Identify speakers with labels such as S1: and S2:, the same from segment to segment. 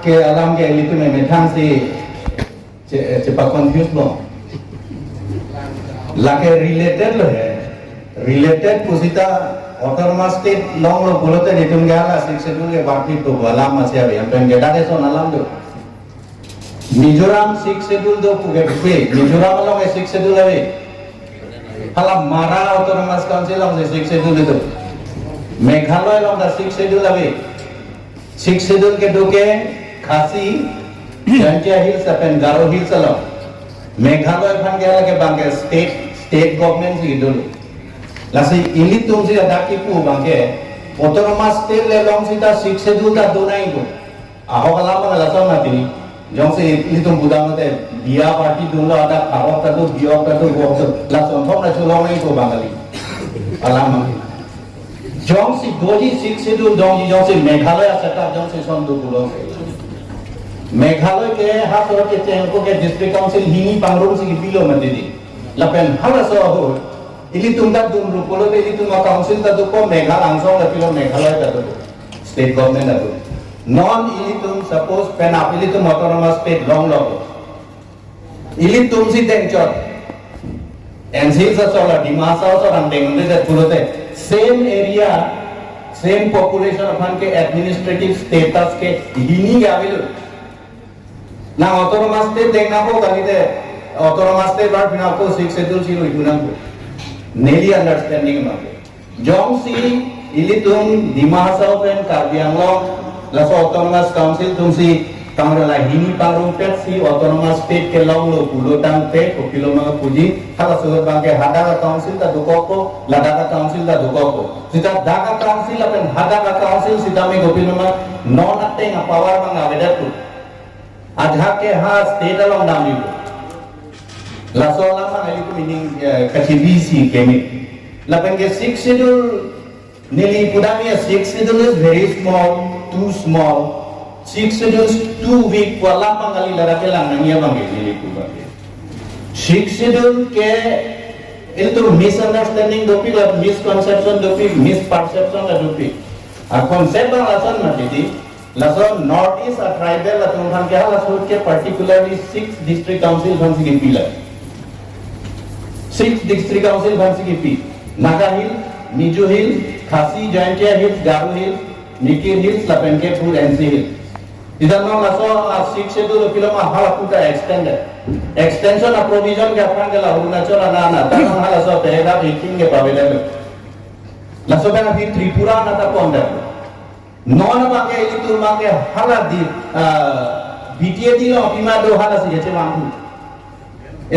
S1: ke alam ke itu methangsi cepat confuse dong. Lake related loh ya, related pusita autonomous state long lo bolote itu nggak six schedule ke bakti tu alam masih ada yang pengen ada so alam tu. Mizoram six schedule tu punya bukti, Mizoram long six schedule lagi. Kalau Mara autonomous council long six schedule itu, Meghalaya long dah six schedule lagi. Six schedule ke duke Khasi, Jantia Hills apen Garo Hills long. Meghalaya kan kaya lagi bangke state government sih dulu. Lasi ini tuh sih ada kipu bangke autonomous state le long sih ta six schedule ta dona itu. Ahok alam mana lasam nanti. Jong sih ini tuh budang nanti dia parti dulu ada karok tadu biok tadu gok tu. Lasam thom na culong itu bangkali. Alam jong sih doji six schedule jong sih Meghalaya setup jong sih son tu pulau. Meghalaya ke hasil ke cengko ke district council hini pangrung sih bilo mati. Lapen halas oh. Ili tungkat dulu pulau ini tunggu council tadu ko Meghalaya langsung le pilo Meghalaya tadu state government tadu. Non ili tum suppose pen up ili tum autonomous state long logo. Ili tum si dengchot. NC sa sola dimasa so ram deng de pulau te same area same population अपन के administrative status के hini Gawil. ना autonomous state देखना को कहीं ते autonomous state बार बिना को six schedule सी लोग गुना को नेली understanding मांगे. जोंग सी इली तुम दिमासा ओपन कार्बियांगलों लासो autonomous council तुम सी तंगरला हिनी पारुं पेट सी autonomous state के लोग लो पुलो टांग पे कोकिलो मांगा पुजी हाला सुबह बांके हादा का council ता दुको को लड़ा का council ता दुको को सिता दागा council अपन हादा का council सिता में कोकिलो मांगा non अटेंग power मांगा वेदर तु आधा के हाँ state along नाम लियो लासो लामा नली को meaning कचिबीसी केमी लापन के six schedule Nelly पुदामी six schedule is very small too small six schedules too weak wala pangali lara ke langania bangi Nelly पुदामी six schedule के itu misunderstanding dopi la misconception dopi misperception la dopi a concept bang lasan mati laso northeast a tribal la tumhan ke hala sut ke particularly six district council bhansi ke pila six district council bhansi ke pi Naga Hill Mijo Hill Khasi Jantia Hills Garo Hills Nikir Hills Lapenke Pur NC Hill इधर ना lasso six schedule film hala puta extension of provision के अपन के ला अरुणाचल ना तब हाला सो पहला meeting के पावेले lasso का फिर त्रिपुरा ना ता कोंडर नॉन बाके इली तुम बाके हाला दी बीटीए दी लो पीमा दो हाला से ये मांगू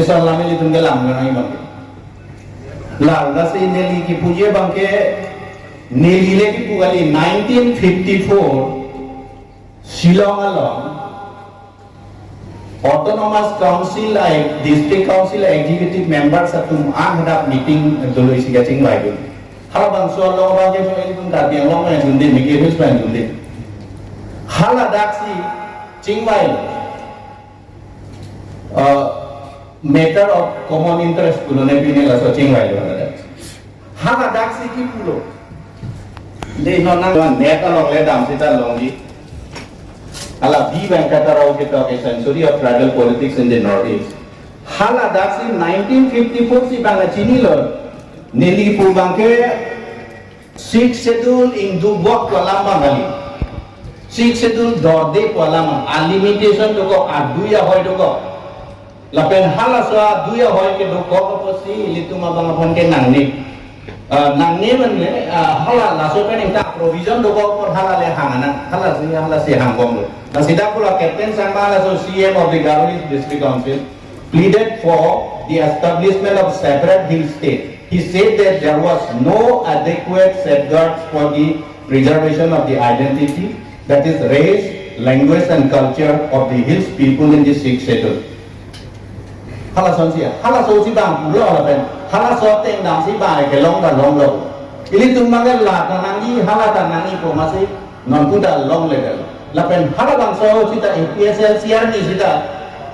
S1: ऐसा लामे ली तुम के लाम गना ही बाके लाल लासे नेली की पूजे बाके नेली ले की पुगाली 1954 Shillong along autonomous council district council executive members atum hadap meeting dulu isi gacing baik hala bangso long bangke so ini pun tadi yang long yang jundi mikir hus pan jundi hala daksi cingwai matter of common interest pulo ne pine la so cingwai hala daksi ki pulo de no nang net along le dam sita long ji Hala B Venkatarao ke talk a century of tribal politics in the Northeast. Hala that's in 1954 si banga chini lo neli pu bangke six schedule in du bok wala bangali six schedule dorde wala man a limitation to ko aduya hoy to ko lapen hala so aduya hoy ke do ko ko si lituma banga phon ke nangni man le hala la so pe ta provision do ko por hala le hangana hala si hangom lo na sida pula captain sangmala so CM of the Garo Hills district council pleaded for the establishment of separate hill state. He said that there was no adequate safeguards for the preservation of the identity, that is race, language and culture of the hills people in the six schedule. Hala so si bang pulo ala pen hala so teng dam si bang ke long da long lo ili tumanga la tanangi hala tanangi ko masih non puda long legal lapen hala bang so sita PSL CR ni sita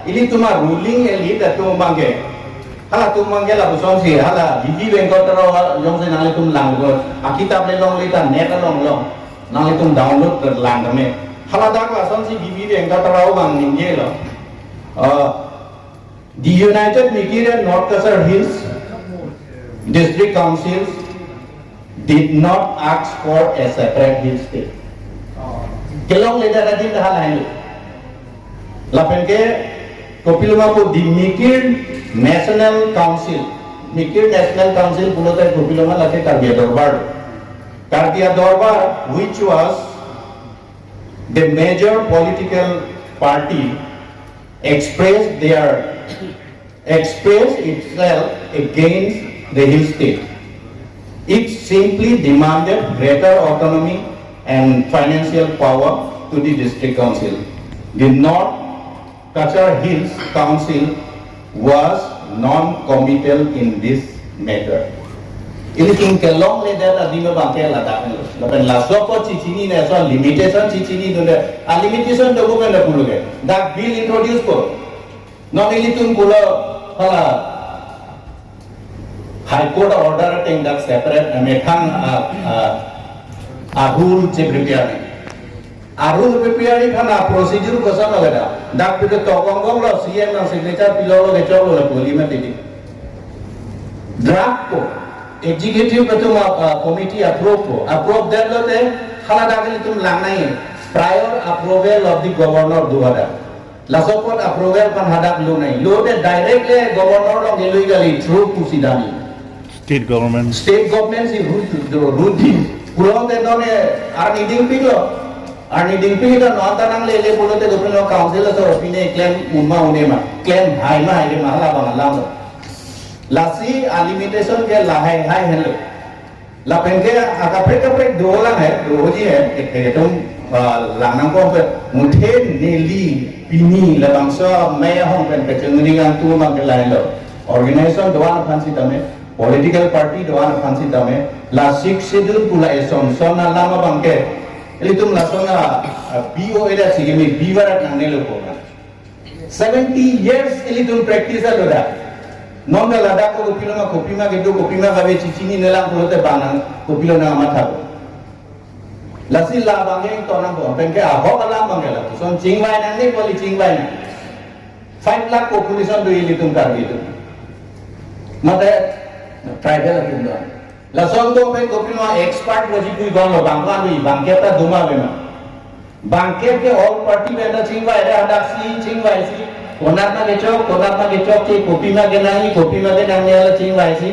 S1: ili tuma ruling elite tumangge hala tumangge la busong si hala bibi bengkotero jong se nang tum lang ko akitab le long lita net long nang tum download ter lang kame haladak lason si bibi bengka tarau bang ninge lo. The United Mikir and North Kasar Hills District Councils did not ask for a separate hill state. Keong leader adin dah lain. Lapen ke Kopiluma ko di Mikir National Council. Mikir National Council pulo tay Kopiluma lake Kardia Dorbar. Kardia Dorbar, which was the major political party, expressed itself against the hill state. It simply demanded greater autonomy and financial power to the district council. The North Kachar Hills Council was non-committal in this matter. Ini tung kelong le dah tadi membangkai ladak ni. Lepas laso ko cicini ni so limitation cicini tu le. Limitation tu bukan dah puluh ke. Dah bill introduce ko. Non ini tung puluh hala High Court order ting dah separate methang ahul je prepare. Ahul prepare kan procedure ko sana ada. Dah kita tokong kong lo CM nang signature pilolo ke colo le parliament ini. Draft ko executive betul committee approve that lo te hala dah kali tu lang naik prior approval of the governor dua ada. Lasopot approval kan hadak lo naik. Lo te directly governor lo ngelui kali through pusidani.
S2: State government
S1: si routine pulau te none arniding pilo dah nonton nang lele pulau te dopino council so opine claim umma unema claim high ma ile mahala bangalam lasi limitation ke lahai hai hello la penke akapre dolang hai doji hai eketum lanang ko pe muthe neli pini la bangsa me hong pen pechengri gang tu mang ke lai lo organization doan fancy tame political party doan fancy tame la six schedule pula eson sona lama bangke elitum la sona BO era sigimi biwara nang nelo ko 70 years elitum practice aloda non da lada ko kopima gabe cicini nelang pulote banang kopilo na matha lasi la bange to nang ko penke aho kala mangela son chingwai nang ni poli chingwai na 5 lakh population do elitum kar gitu mate tribal akindo la son ko pe kopilo expert boji kui golo bangla ni bangketa duma bema bangket ke all party benda chingwai ada si chingwai si konar ma gechok ke kopi ma genai kopi ma genang ala chingwai si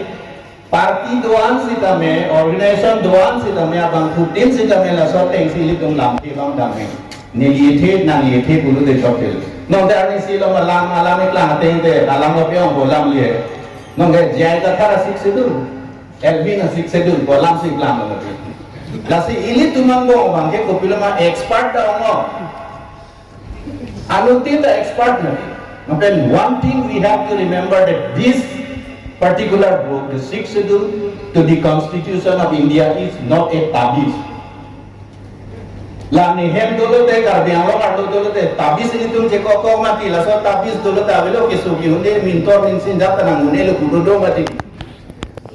S1: party doan si tame organization doan si tame abang putin si tame la so teng si litum lam ti bang dame ni liethe na liethe bulu de chotel no da ni si lo malam alam ikla teng te alam lo pyong bolam lie no ge jai ta thara sik sedur elbi na sik sedur bolam si ikla lo la si ili tumango bang ke kopilo ma expert da ngo anuti the expert na. Then one thing we have to remember that this particular book, the 6th schedule to the Constitution of India, is not a tabiz. La ni hem dolo te kardiang lo kardo dolo te tabiz ini tum ceko ko mati la so tabiz dolo ta velo ke sugi hunde mintor min sin jap tanang hune lo kudo mati.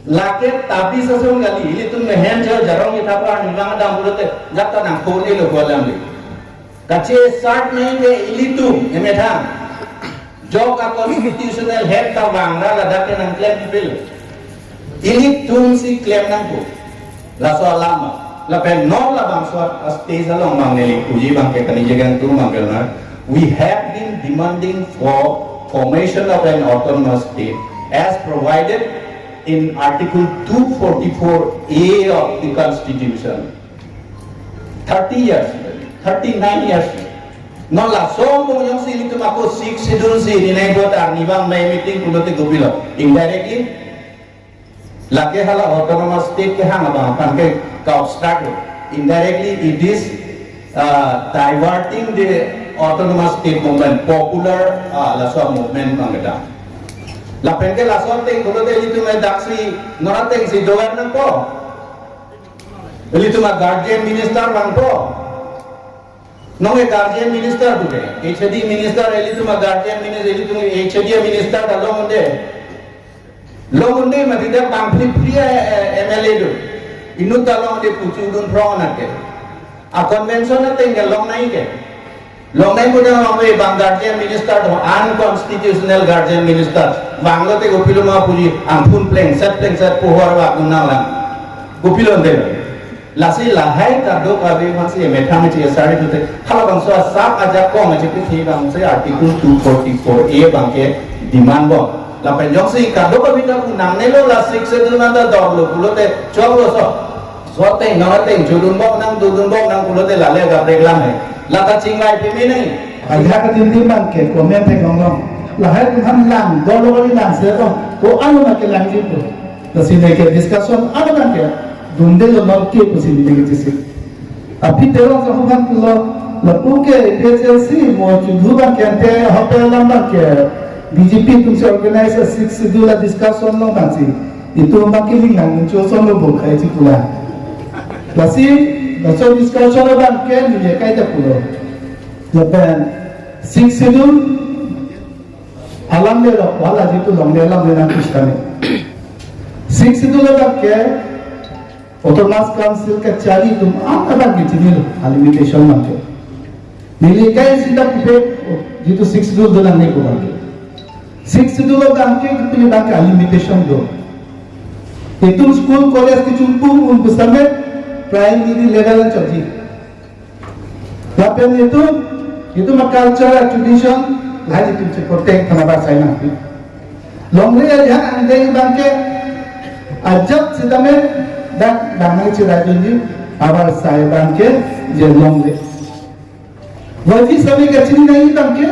S1: La ke tabiz aso ngali ili tum hem jo jarong ita pa ni bang dam dolo te jap tanang hune lo bolam li. Kache sat nahi ke ili tum emetang जो का constitutional head का वांगरा लदा के नंग claim bill ini tum si claim nang ko la so lama la pen no la bang so stage along mang neli uji bang ke kani jegan tu mang kelna we have been demanding for formation of an autonomous state as provided in article 244A of the constitution 30 years 39 years no la so mo yung sili tu ako 6 schedule si ni nai bot arni bang mai meeting kulote gopilo indirectly lage hala autonomous state ke hang bang kan ke ka obstacle indirectly it is diverting the autonomous state movement popular la so movement bangda la penke la so te kulote itu mai daksi nora teng si governor ko itu ma guardian minister bang ko no a guardian minister today HD minister elituma guardian minister elituma HD minister longunde matida pamphlet priya MLA do inu talong de puchudun prona ke A convention na ting long nai ke. Long nai mo na ang bang guardian minister to unconstitutional guardian minister. Banglo te gopilo ma puji ampun pleng set pohor wa kunang lang. Gopilo de. Lasi lahai ta do ka be masi methangsi sari tu te. Khala bang so sap aja kong aja pithi bang se article 244A bang ke demand bo. La penjong si ka do ka bita kunang ne lo la 6 schedule na da dor lo pulo te chong lo so. So te ngara te judun bo nang dudun bo nang pulo te la le ga break lam hai. La ta ching lai pi mi nahi.
S2: Ayah katin di bang ke komen te ngong. Lahai tu ham lang do lo ni lang se to. Ko anu na ke lang ji tu. La si ne ke discussion anu na ke dunde lo no ke ko si ni ke si. Api te lo sa huban ku lo la pu ke PHLC mo chu du bang ke ante hotel lam bang ke BJP तुमसे organize a 6 schedule discussion lo bang si. Itu bang ke ling lang chu so lo bo khai chi pula. La si la so discussion lo bang ke ni je kai ta pulo. Japan 6 schedule alam le lo wala jitu long le alam le na kustane 6 schedule bang ke autonomous council ka chari tum am abang ki tinil limitation bang ke nili kai sida pe jitu 6 schedule do lang ne ko bang ke 6 schedule bang ke kitu bang ke limitation do itu school college ki chumpu un pusame primary level chaji lapen itu mah culture tradition lagi tu protect kana bahasa ina longre ya andai bangke ajab sidame dak dangai chirajunji abar sai bangke je longre wajib sabi kachini nahi bangke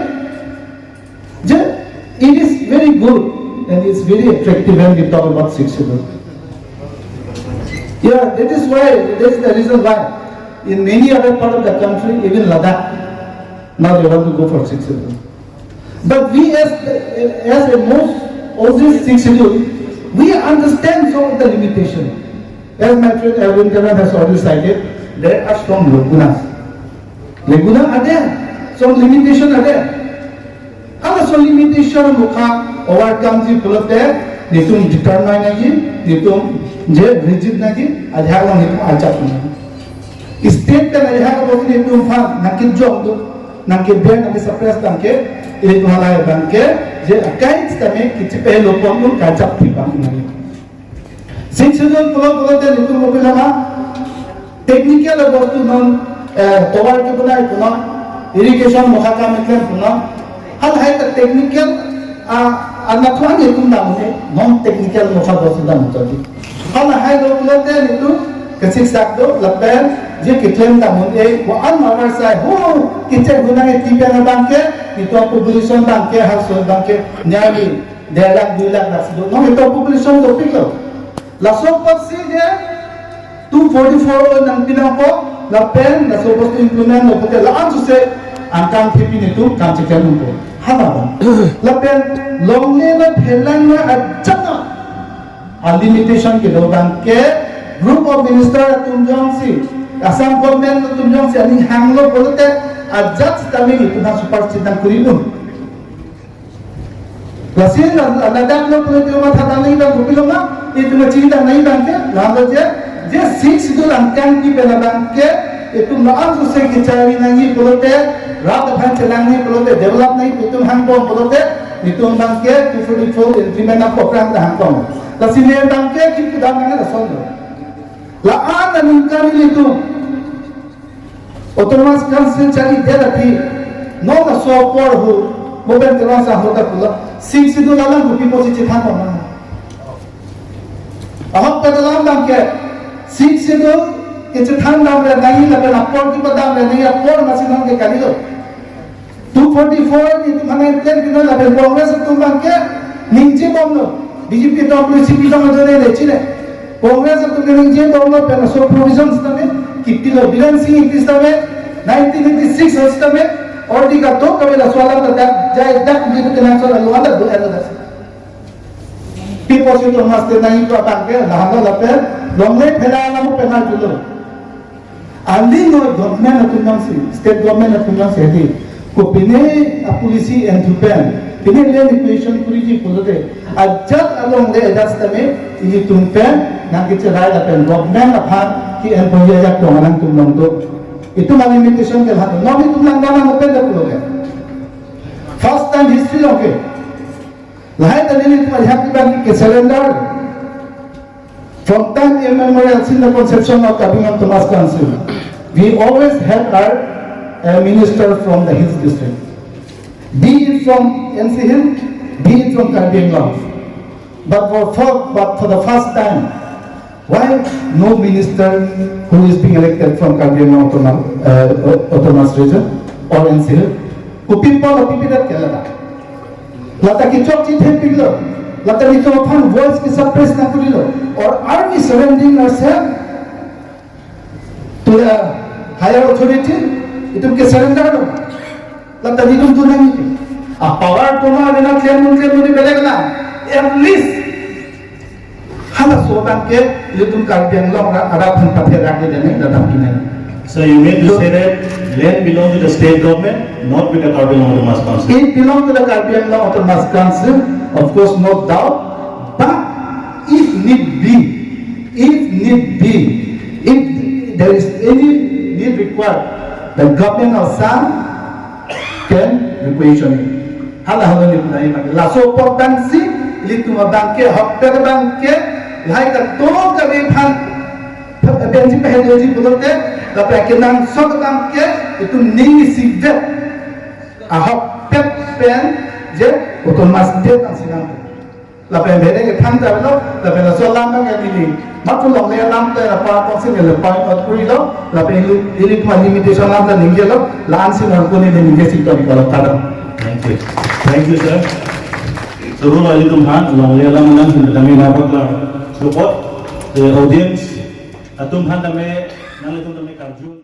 S2: je it is very good and it's very attractive when we talk about 6 schedule. Yeah, that is the reason why in many other part of the country, even Ladakh, now they want to go for 6 schedule. But we as a most of this 6 schedule, we understand some of the limitation. As my friend Erwin Karan has already cited, there are some lagunas. Laguna are there, some limitation are there. And some limitation mukha overcome the pull of there, they don't determine again, they don't rigid lagi, ajak orang itu ajak orang. State dan ajak orang itu faham, nakit jom tu, nakit bank, nakit suppress tangke, itu halai bangke, je akai stame kici pehlo pun kacap di bang ini. Sehingga pulau dan itu mobil lama, technical about tu non, tower ke punai tu non, irrigation mukhaka meklan tu non, hal hai tak technical, anak tuan itu namanya non technical mukhaka sudah menjadi. Kalau hai do pulau itu kesik sakdo lapen je kitlem tamun ko an mamar sai ho kitchen gunang tipe na bangke itu population bangke household bangke nearly 1.5 lakh 2 lakh nasdo no itu population to pilo la sopat si je 244 nang pinako lapen la sopat to implement no pote la an se angkang tipin itu kam chicken ko haba lapen longle na phelan na ajana limitation ke do bangke group of minister tunjong si Assam government tunjong si ani hanglo bolote ajat tami itu na super sidang kuribun lasin ladang lo bolote ma thata nahi bang gopilo ma itu ma cinta nahi bang ke lalo je 6 do angkan ki bela bang ke itu na an se ki chari nahi bolote rat bhan chelang nahi bolote develop nahi itu hang bom bolote itu bang ke 244 implement of program hang bom lasin ne bang ke ki kudang na sondo laan na ningkari itu autonomous council cari dia tapi no na support hu mobil terasa hoda pula 6 itu dalam bupi posisi thapo na aham padalam bang ke 6 itu ke thang dam re nahi labe appor ki padam re nahi appor masinam ke kali do 244 itu mana plan kino labe congress tu bang ke ningje bomno BJP WCP sama jone le chile Congress of the Indian government and so provisions tame kitilo balancing it tame 1986 tame or the gato kabela swala that jai that bidu national alwala do another people should must nahi to attack lahanga lape lomle phela namu penal julo andi no government of the state government of the city ko pine polisi and tupen pine le equation kuriji polote ajat along le das tame ini tumpen nang kita raya pen government apa ki employee jak dong nang tum long do itu mah limitation ke hatu. Nabi tu lang dana mo pwede ko loge. First time history loge. Lahai tadi itu mah hati bang ke surrender. From time immemorial since the conception of Kabingan Thomas Council, we always had our minister from the Hills district. Be it from NC Hill, be it from Karbianglong. But for the first time, why no minister who is being elected from Karbianglong autonomous region or NC Hill? Who people or people that Kerala? Lata ki chok chit hai piglo. Lata ni to upon voice ki suppress na kurilo. Or are we surrendering ourselves to the higher authority? Itu ke surrender no. Lata ni tum tu nahi. A power to na dena claim ni beleg na. At least hala soban ke itu Karbianglong ada phanta phera ke dene datam kinai.
S1: So you mean to say that land belongs to the state government, not with the Karbianglong Autonomous Council?
S2: It belongs to the Karbianglong Autonomous Council, of course, no doubt. But if need be, if there is any need required, the government of Assam can requisition it. Hala ni punai magi. Laso potensi itu mabangke, hokter bangke, lahai ka todo kabe phan, benci pehedoji budote. Tapi akhirnya sok bangke itu ning sibet ahok pet pen je otomas dia kan sinang. Lapen beda ke tham tak lo, lapen la solam bang yang ini. Matu long le lam te apa kongsi le point out puri lo, lapen ini cuma limitation lam dan ninge lo, lan sin orang pun ini ninge sih kalau kadang.
S1: Thank you, sir. Sebelum lagi tumhan, long le lam nan sudah kami dapat lah support the audience. Tumhan kami nang itu kami karjun.